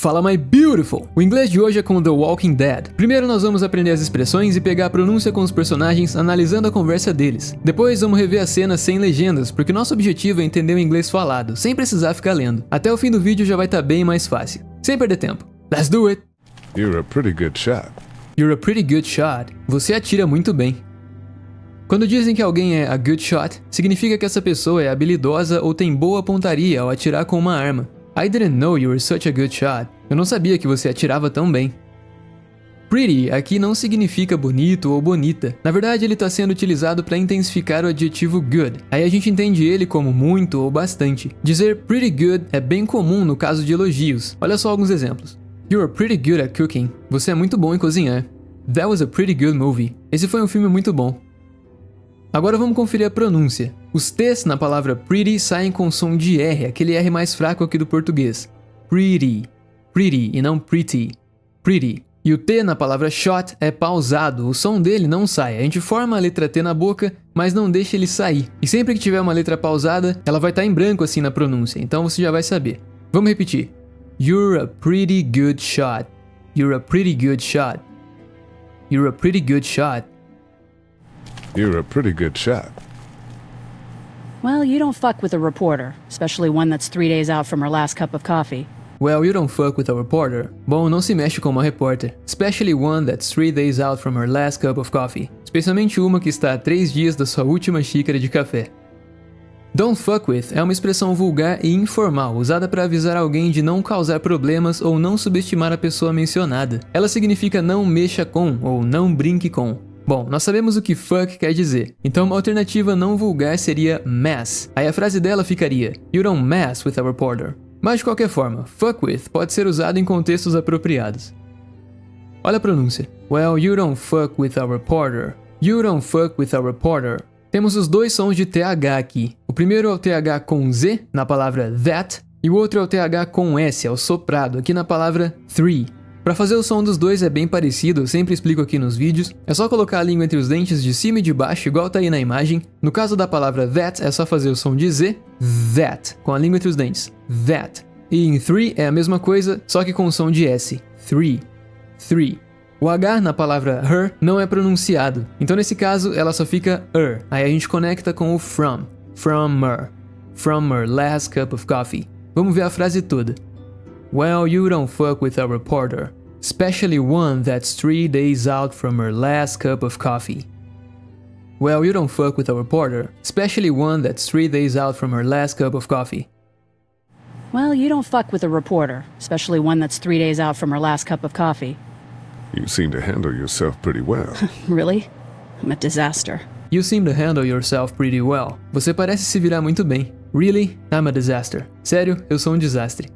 Fala my beautiful! O inglês de hoje é com The Walking Dead. Primeiro nós vamos aprender as expressões e pegar a pronúncia com os personagens analisando a conversa deles. Depois vamos rever a cena sem legendas, porque nosso objetivo é entender o inglês falado, sem precisar ficar lendo. Até o fim do vídeo já vai estar bem mais fácil. Sem perder tempo. Let's do it! You're a pretty good shot. You're a pretty good shot. Você atira muito bem. Quando dizem que alguém é a good shot, significa que essa pessoa é habilidosa ou tem boa pontaria ao atirar com uma arma. I didn't know you were such a good shot. Eu não sabia que você atirava tão bem. Pretty aqui não significa bonito ou bonita. Na verdade, ele está sendo utilizado para intensificar o adjetivo good. Aí a gente entende ele como muito ou bastante. Dizer pretty good é bem comum no caso de elogios. Olha só alguns exemplos. You're pretty good at cooking. Você é muito bom em cozinhar. That was a pretty good movie. Esse foi um filme muito bom. Agora vamos conferir a pronúncia. Os T's na palavra pretty saem com som de R, aquele R mais fraco aqui do português. Pretty. Pretty e não pretty. Pretty. E o T na palavra shot é pausado, o som dele não sai. A gente forma a letra T na boca, mas não deixa ele sair. E sempre que tiver uma letra pausada, ela vai estar em branco assim na pronúncia, então você já vai saber. Vamos repetir. You're a pretty good shot. You're a pretty good shot. You're a pretty good shot. You're a pretty good shot. Well, you don't fuck with a reporter, especially one that's 3 days out from her last cup of coffee. Well, you don't fuck with a reporter. Bom, não se mexe com uma repórter. Especially one that's 3 days out from her last cup of coffee. Especialmente uma que está a 3 dias da sua última xícara de café. Don't fuck with é uma expressão vulgar e informal, usada para avisar alguém de não causar problemas ou não subestimar a pessoa mencionada. Ela significa não mexa com ou não brinque com. Bom, nós sabemos o que fuck quer dizer, então uma alternativa não vulgar seria mess. Aí a frase dela ficaria You don't mess with a reporter. Mas de qualquer forma, fuck with pode ser usado em contextos apropriados. Olha a pronúncia. Well, you don't fuck with a reporter. You don't fuck with a reporter. Temos os dois sons de TH aqui. O primeiro é o TH com Z, na palavra that, e o outro é o TH com S, é o soprado, aqui na palavra three. Para fazer o som dos dois é bem parecido, eu sempre explico aqui nos vídeos. É só colocar a língua entre os dentes de cima e de baixo, igual tá aí na imagem. No caso da palavra that, é só fazer o som de Z, that, com a língua entre os dentes, that. E em three é a mesma coisa, só que com o som de S, three, three. O H na palavra her não é pronunciado, então nesse caso ela só fica Aí a gente conecta com o from her last cup of coffee. Vamos ver a frase toda. Well, you don't fuck with a reporter, especially one that's 3 days out from her last cup of coffee. Well, you don't fuck with a reporter, especially one that's 3 days out from her last cup of coffee. Well, you don't fuck with a reporter, especially one that's 3 days out from her last cup of coffee. You seem to handle yourself pretty well. Really? I'm a disaster. You seem to handle yourself pretty well. Você parece se virar muito bem. Really? I'm a disaster. Sério, eu sou um desastre.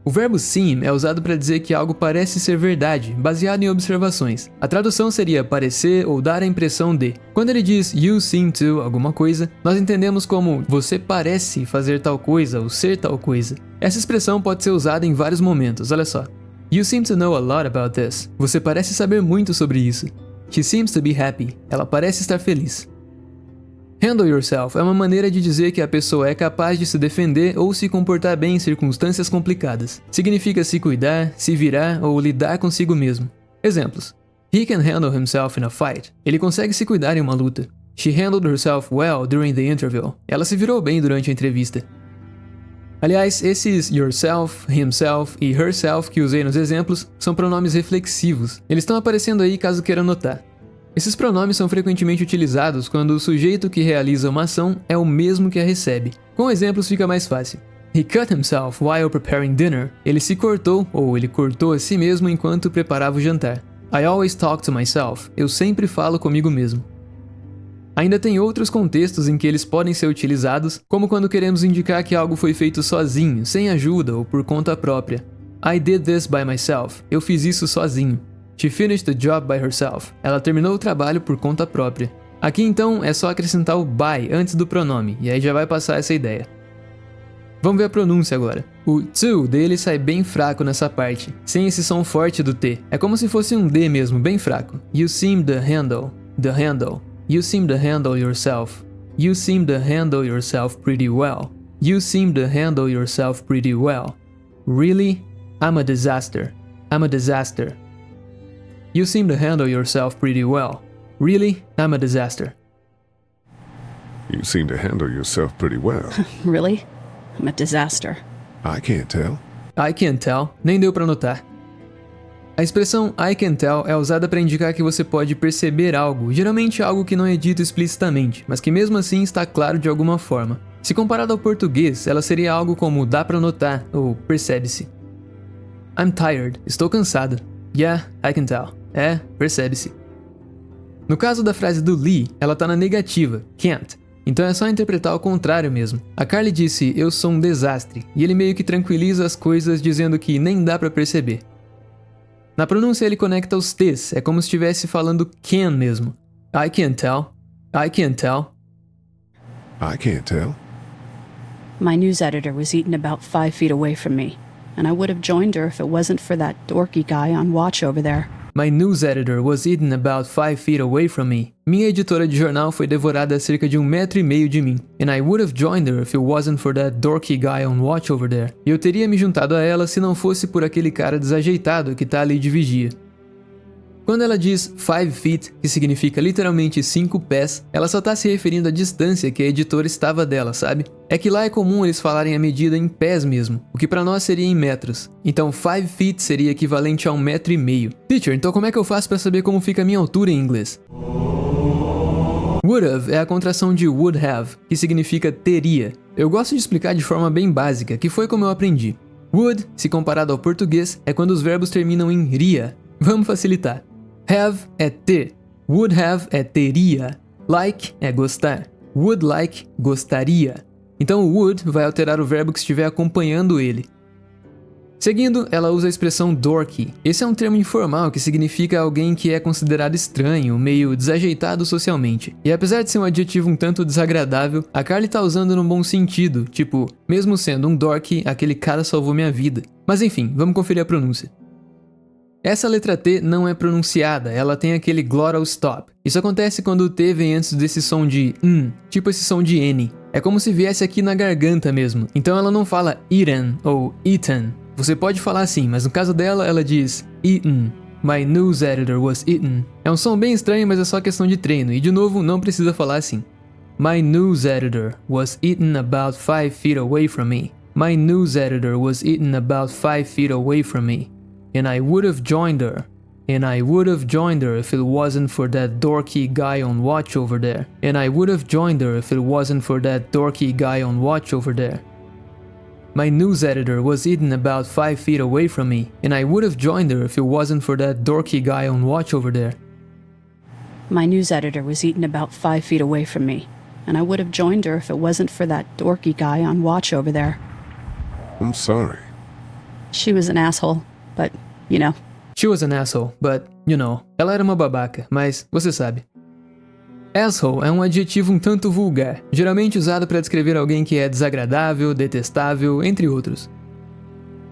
O verbo seem é usado para dizer que algo parece ser verdade, baseado em observações. A tradução seria parecer ou dar a impressão de. Quando ele diz you seem to alguma coisa, nós entendemos como você parece fazer tal coisa ou ser tal coisa. Essa expressão pode ser usada em vários momentos, olha só. You seem to know a lot about this. Você parece saber muito sobre isso. She seems to be happy. Ela parece estar feliz. Handle yourself é uma maneira de dizer que a pessoa é capaz de se defender ou se comportar bem em circunstâncias complicadas. Significa se cuidar, se virar ou lidar consigo mesmo. Exemplos. He can handle himself in a fight. Ele consegue se cuidar em uma luta. She handled herself well during the interview. Ela se virou bem durante a entrevista. Aliás, esses yourself, himself e herself que usei nos exemplos são pronomes reflexivos. Eles estão aparecendo aí caso queira notar. Esses pronomes são frequentemente utilizados quando o sujeito que realiza uma ação é o mesmo que a recebe. Com exemplos fica mais fácil. He cut himself while preparing dinner. Ele se cortou ou ele cortou a si mesmo enquanto preparava o jantar. I always talk to myself. Eu sempre falo comigo mesmo. Ainda tem outros contextos em que eles podem ser utilizados, como quando queremos indicar que algo foi feito sozinho, sem ajuda ou por conta própria. I did this by myself. Eu fiz isso sozinho. She finished the job by herself. Ela terminou o trabalho por conta própria. Aqui então é só acrescentar o by antes do pronome, e aí já vai passar essa ideia. Vamos ver a pronúncia agora. O to dele sai bem fraco nessa parte, sem esse som forte do T. É como se fosse um D mesmo, bem fraco. You seem to handle. The handle. You seem to handle yourself. You seem to handle yourself pretty well. You seem to handle yourself pretty well. Really? I'm a disaster. I'm a disaster. You seem to handle yourself pretty well. Really? I'm a disaster. You seem to handle yourself pretty well. Really? I'm a disaster. I can't tell. I can't tell. Nem deu pra notar. A expressão I can tell é usada para indicar que você pode perceber algo, geralmente algo que não é dito explicitamente, mas que mesmo assim está claro de alguma forma. Se comparado ao português, ela seria algo como dá pra notar ou percebe-se. I'm tired. Estou cansada. Yeah, I can tell. É, percebe-se. No caso da frase do Lee, ela tá na negativa, can't. Então é só interpretar ao contrário mesmo. A Carly disse, eu sou um desastre, e ele meio que tranquiliza as coisas dizendo que nem dá pra perceber. Na pronúncia ele conecta os T's, é como se estivesse falando can mesmo. I can't tell. I can't tell. I can't tell. My news editor was eating about 5 feet away from me, and I would have joined her if it wasn't for that dorky guy on watch over there. My news editor was eaten about 5 feet away from me. Minha editora de jornal foi devorada a cerca de 1,5 metro de mim. And I would have joined her if it wasn't for that dorky guy on watch over there. E eu teria me juntado a ela se não fosse por aquele cara desajeitado que tá ali de vigia. Quando ela diz 5 feet, que significa literalmente 5 pés, ela só tá se referindo à distância que a editora estava dela, sabe? É que lá é comum eles falarem a medida em pés mesmo, o que pra nós seria em metros. Então 5 feet seria equivalente a 1,5 metro. Teacher, então como é que eu faço pra saber como fica a minha altura em inglês? Would have é a contração de would have, que significa teria. Eu gosto de explicar de forma bem básica, que foi como eu aprendi. Would, se comparado ao português, é quando os verbos terminam em ria. Vamos facilitar. Have é ter, would have é teria, like é gostar, would like gostaria. Então o would vai alterar o verbo que estiver acompanhando ele. Seguindo, ela usa a expressão dorky. Esse é um termo informal que significa alguém que é considerado estranho, meio desajeitado socialmente. E apesar de ser um adjetivo um tanto desagradável, a Carly tá usando no bom sentido, tipo, mesmo sendo um dorky, aquele cara salvou minha vida. Mas enfim, vamos conferir a pronúncia. Essa letra T não é pronunciada, ela tem aquele glottal stop. Isso acontece quando o T vem antes desse som de tipo esse som de N. É como se viesse aqui na garganta mesmo. Então ela não fala eaten ou eaten. Você pode falar assim, mas no caso dela, ela diz eaten. My news editor was eaten. É um som bem estranho, mas é só questão de treino. E de novo, não precisa falar assim. My news editor was eaten about 5 feet away from me. My news editor was eaten about 5 feet away from me. And I would have joined her. And I would have joined her if it wasn't for that dorky guy on watch over there. And I would have joined her if it wasn't for that dorky guy on watch over there. My news editor was eaten about 5 feet away from me. And I would have joined her if it wasn't for that dorky guy on watch over there. My news editor was eaten about 5 feet away from me, and I would have joined her if it wasn't for that dorky guy on watch over there. I'm sorry. She was an asshole, but, you know. She was an asshole, but, you know. Ela era uma babaca, mas você sabe. Asshole é um adjetivo um tanto vulgar, geralmente usado para descrever alguém que é desagradável, detestável, entre outros.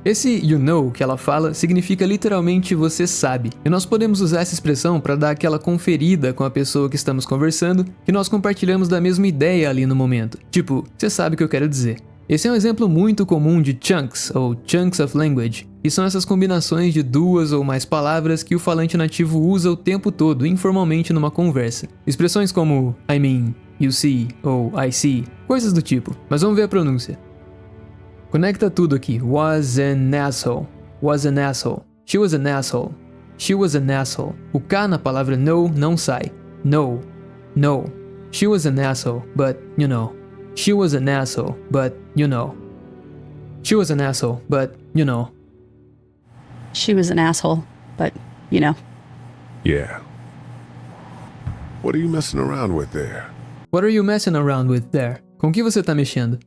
Esse you know que ela fala significa literalmente você sabe, e nós podemos usar essa expressão para dar aquela conferida com a pessoa que estamos conversando, que nós compartilhamos da mesma ideia ali no momento. Tipo, você sabe o que eu quero dizer. Esse é um exemplo muito comum de chunks, ou chunks of language, que são essas combinações de duas ou mais palavras que o falante nativo usa o tempo todo, informalmente numa conversa. Expressões como I mean, you see, ou I see, coisas do tipo. Mas vamos ver a pronúncia. Conecta tudo aqui. Was an asshole. Was an asshole. She was an asshole. She was an asshole. O K na palavra no não sai. No. No. She was an asshole, but, you know. She was an asshole, but, you know. She was an asshole, but, you know. She was an asshole, but, you know. Yeah. What are you messing around with there? What are you messing around with there? Com que você tá mexendo?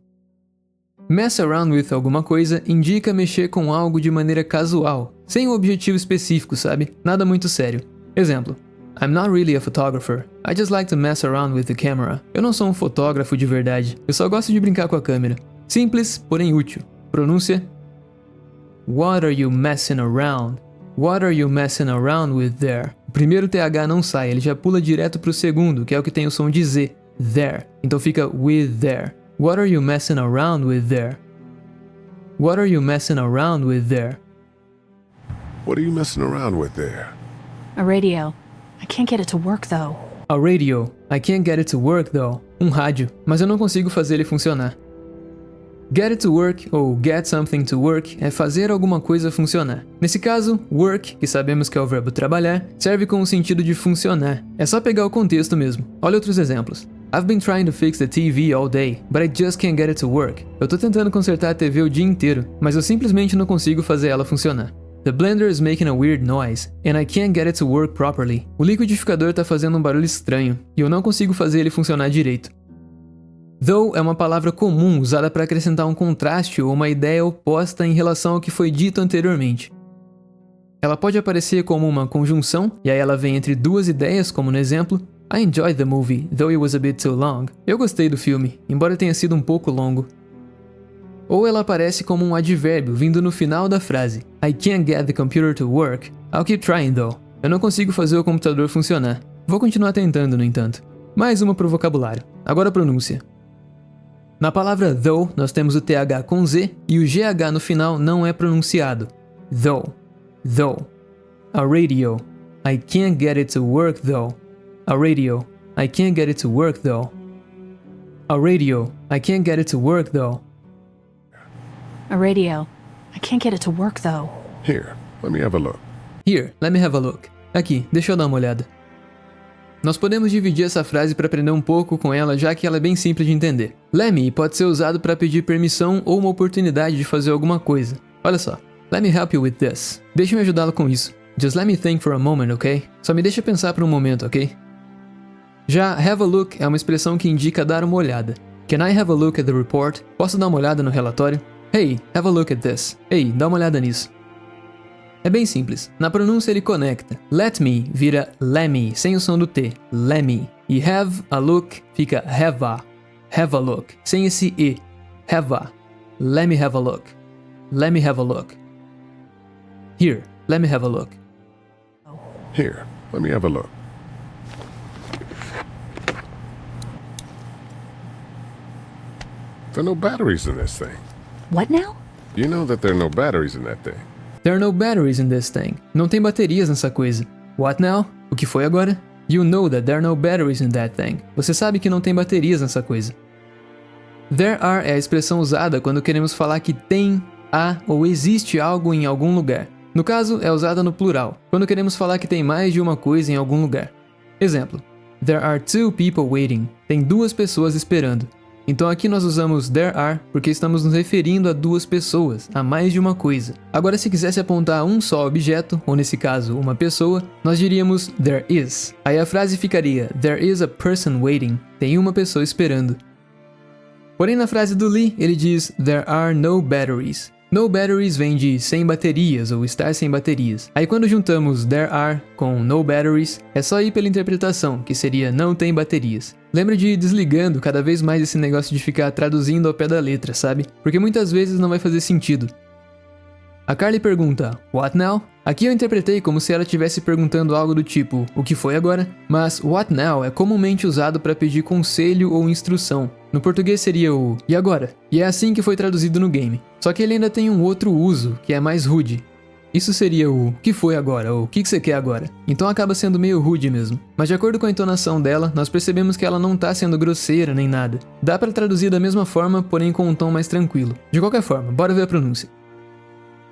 Mess around with alguma coisa indica mexer com algo de maneira casual, sem um objetivo específico, sabe? Nada muito sério. Exemplo. I'm not really a photographer. I just like to mess around with the camera. Eu não sou um fotógrafo de verdade. Eu só gosto de brincar com a câmera. Simples, porém útil. Pronúncia. What are you messing around? What are you messing around with there? O primeiro TH não sai, ele já pula direto pro segundo, que é o que tem o som de Z. There. Então fica with there. What are you messing around with there? What are you messing around with there? What are you messing around with there? A radio. I can't get it to work though. A radio. I can't get it to work though. Um rádio, mas eu não consigo fazer ele funcionar. Get it to work ou get something to work é fazer alguma coisa funcionar. Nesse caso, work, que sabemos que é o verbo trabalhar, serve com o sentido de funcionar. É só pegar o contexto mesmo. Olha outros exemplos. I've been trying to fix the TV all day, but I just can't get it to work. Eu tô tentando consertar a TV o dia inteiro, mas eu simplesmente não consigo fazer ela funcionar. The blender is making a weird noise, and I can't get it to work properly. O liquidificador tá fazendo um barulho estranho, e eu não consigo fazer ele funcionar direito. Though é uma palavra comum usada para acrescentar um contraste ou uma ideia oposta em relação ao que foi dito anteriormente. Ela pode aparecer como uma conjunção, e aí ela vem entre duas ideias, como no exemplo, I enjoyed the movie, though it was a bit too long. Eu gostei do filme, embora tenha sido um pouco longo. Ou ela aparece como um advérbio vindo no final da frase, I can't get the computer to work, I'll keep trying though. Eu não consigo fazer o computador funcionar. Vou continuar tentando, no entanto. Mais uma pro vocabulário. Agora a pronúncia. Na palavra though, nós temos o TH com Z e o GH no final não é pronunciado. Though. Though. A radio. I can't get it to work though. A radio. I can't get it to work though. A radio. I can't get it to work though. A radio. I can't get it to work though. Here, let me have a look. Here, let me have a look. Aqui, deixa eu dar uma olhada. Nós podemos dividir essa frase para aprender um pouco com ela, já que ela é bem simples de entender. Let me pode ser usado para pedir permissão ou uma oportunidade de fazer alguma coisa. Olha só. Let me help you with this. Deixa eu ajudá-lo com isso. Just let me think for a moment, ok? Só me deixa pensar por um momento, ok? Já have a look é uma expressão que indica dar uma olhada. Can I have a look at the report? Posso dar uma olhada no relatório? Hey, have a look at this. Ei, dá uma olhada nisso. É bem simples. Na pronúncia ele conecta. Let me vira lemme, sem o som do T. Lemme. E have a look fica have a. Have a look, sem esse E. Have a. Let me have a look. Let me have a look. Here, let me have a look. Here, let me have a look. There are no batteries in this thing. What now? You know that there are no batteries in that thing. There are no batteries in this thing. Não tem baterias nessa coisa. What now? O que foi agora? You know that there are no batteries in that thing. Você sabe que não tem baterias nessa coisa. There are é a expressão usada quando queremos falar que tem, há ou existe algo em algum lugar. No caso, é usada no plural, quando queremos falar que tem mais de uma coisa em algum lugar. Exemplo. There are two people waiting. Tem duas pessoas esperando. Então aqui nós usamos there are porque estamos nos referindo a duas pessoas, a mais de uma coisa. Agora se quisesse apontar um só objeto, ou nesse caso uma pessoa, nós diríamos there is. Aí a frase ficaria there is a person waiting. Tem uma pessoa esperando. Porém na frase do Lee ele diz there are no batteries. No batteries vem de sem baterias ou estar sem baterias. Aí quando juntamos there are com no batteries, é só ir pela interpretação, que seria não tem baterias. Lembra de ir desligando cada vez mais esse negócio de ficar traduzindo ao pé da letra, sabe? Porque muitas vezes não vai fazer sentido. A Carly pergunta, what now? Aqui eu interpretei como se ela estivesse perguntando algo do tipo, o que foi agora? Mas what now é comumente usado para pedir conselho ou instrução. No português seria o e agora? E é assim que foi traduzido no game. Só que ele ainda tem um outro uso, que é mais rude. Isso seria o que foi agora, ou o que você quer agora. Então acaba sendo meio rude mesmo. Mas de acordo com a entonação dela, nós percebemos que ela não tá sendo grosseira nem nada. Dá pra traduzir da mesma forma, porém com um tom mais tranquilo. De qualquer forma, bora ver a pronúncia.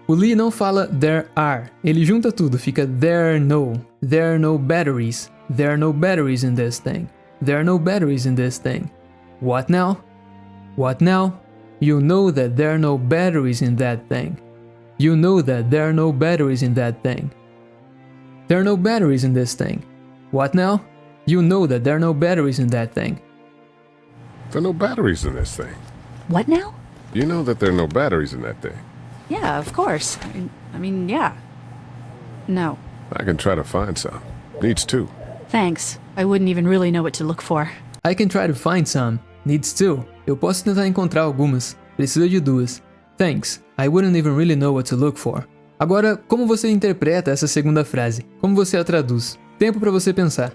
O Lee não fala there are, ele junta tudo, fica there are no batteries. There are no batteries in this thing. There are no batteries in this thing. What now? What now? You know that there are no batteries in that thing. You know that there are no batteries in that thing. There are no batteries in this thing. What now? You know that there are no batteries in that thing. There are no batteries in this thing. What now? You know that there are no batteries in that thing. Yeah, of course. I mean, yeah. No. I can try to find some. Needs two. Thanks. I wouldn't even really know what to look for. I can try to find some. Needs two. Eu posso tentar encontrar algumas. Precisa de duas. Thanks. I wouldn't even really know what to look for. Agora, como você interpreta essa segunda frase? Como você a traduz? Tempo para você pensar.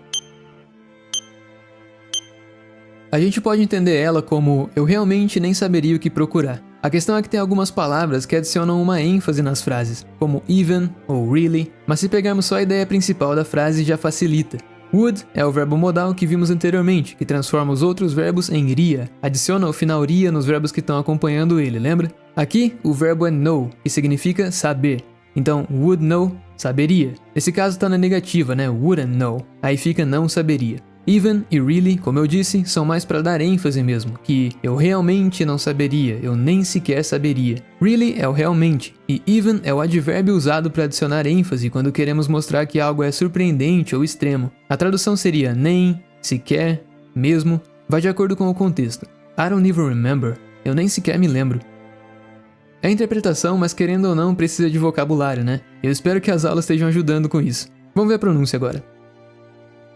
A gente pode entender ela como eu realmente nem saberia o que procurar. A questão é que tem algumas palavras que adicionam uma ênfase nas frases, como even ou really, mas se pegarmos só a ideia principal da frase já facilita. Would é o verbo modal que vimos anteriormente, que transforma os outros verbos em iria, adiciona o final ria nos verbos que estão acompanhando ele, lembra? Aqui, o verbo é know, que significa saber. Então, would know, saberia. Nesse caso tá na negativa, né? Wouldn't know. Aí fica não saberia. Even e really, como eu disse, são mais para dar ênfase mesmo, que eu realmente não saberia, eu nem sequer saberia. Really é o realmente, e even é o advérbio usado para adicionar ênfase quando queremos mostrar que algo é surpreendente ou extremo. A tradução seria nem, sequer, mesmo, vai de acordo com o contexto. I don't even remember, eu nem sequer me lembro. É interpretação, mas querendo ou não precisa de vocabulário, né? Eu espero que as aulas estejam ajudando com isso. Vamos ver a pronúncia agora.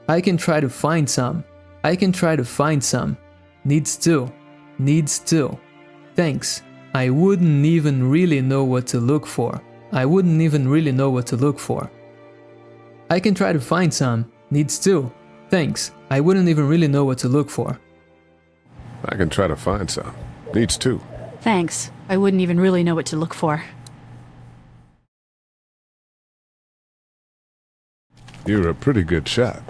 I can try to find some. I can try to find some. Needs to. Needs to. Thanks. I wouldn't even really know what to look for. I wouldn't even really know what to look for. I can try to find some. Needs to. Thanks. I wouldn't even really know what to look for. I can try to find some. Needs to. Thanks. I wouldn't even really know what to look for. You're a pretty good shot.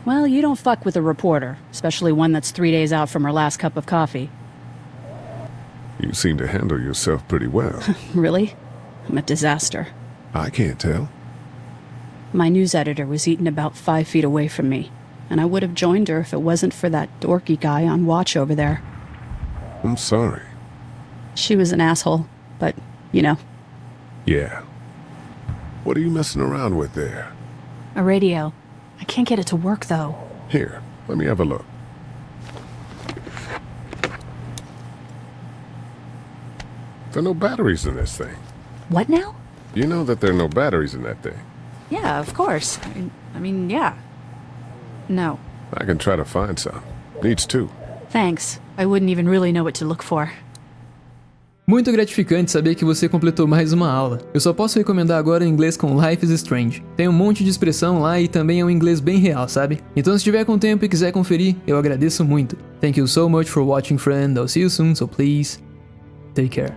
Well, you don't fuck with a reporter, especially one that's 3 days out from her last cup of coffee. You seem to handle yourself pretty well. Really? I'm a disaster. I can't tell. My news editor was eaten about 5 feet away from me, and I would have joined her if it wasn't for that dorky guy on watch over there. I'm sorry. She was an asshole, but, you know. Yeah. What are you messing around with there? A radio. I can't get it to work, though. Here, let me have a look. There are no batteries in this thing. What now? You know that there are no batteries in that thing. Yeah, of course. I mean, yeah. No. I can try to find some. Needs to. Thanks. I wouldn't even really know what to look for. Muito gratificante saber que você completou mais uma aula. Eu só posso recomendar agora o inglês com Life is Strange. Tem um monte de expressão lá e também é um inglês bem real, sabe? Então se tiver com tempo e quiser conferir, eu agradeço muito. Thank you so much for watching, friend. I'll see you soon, so please, take care.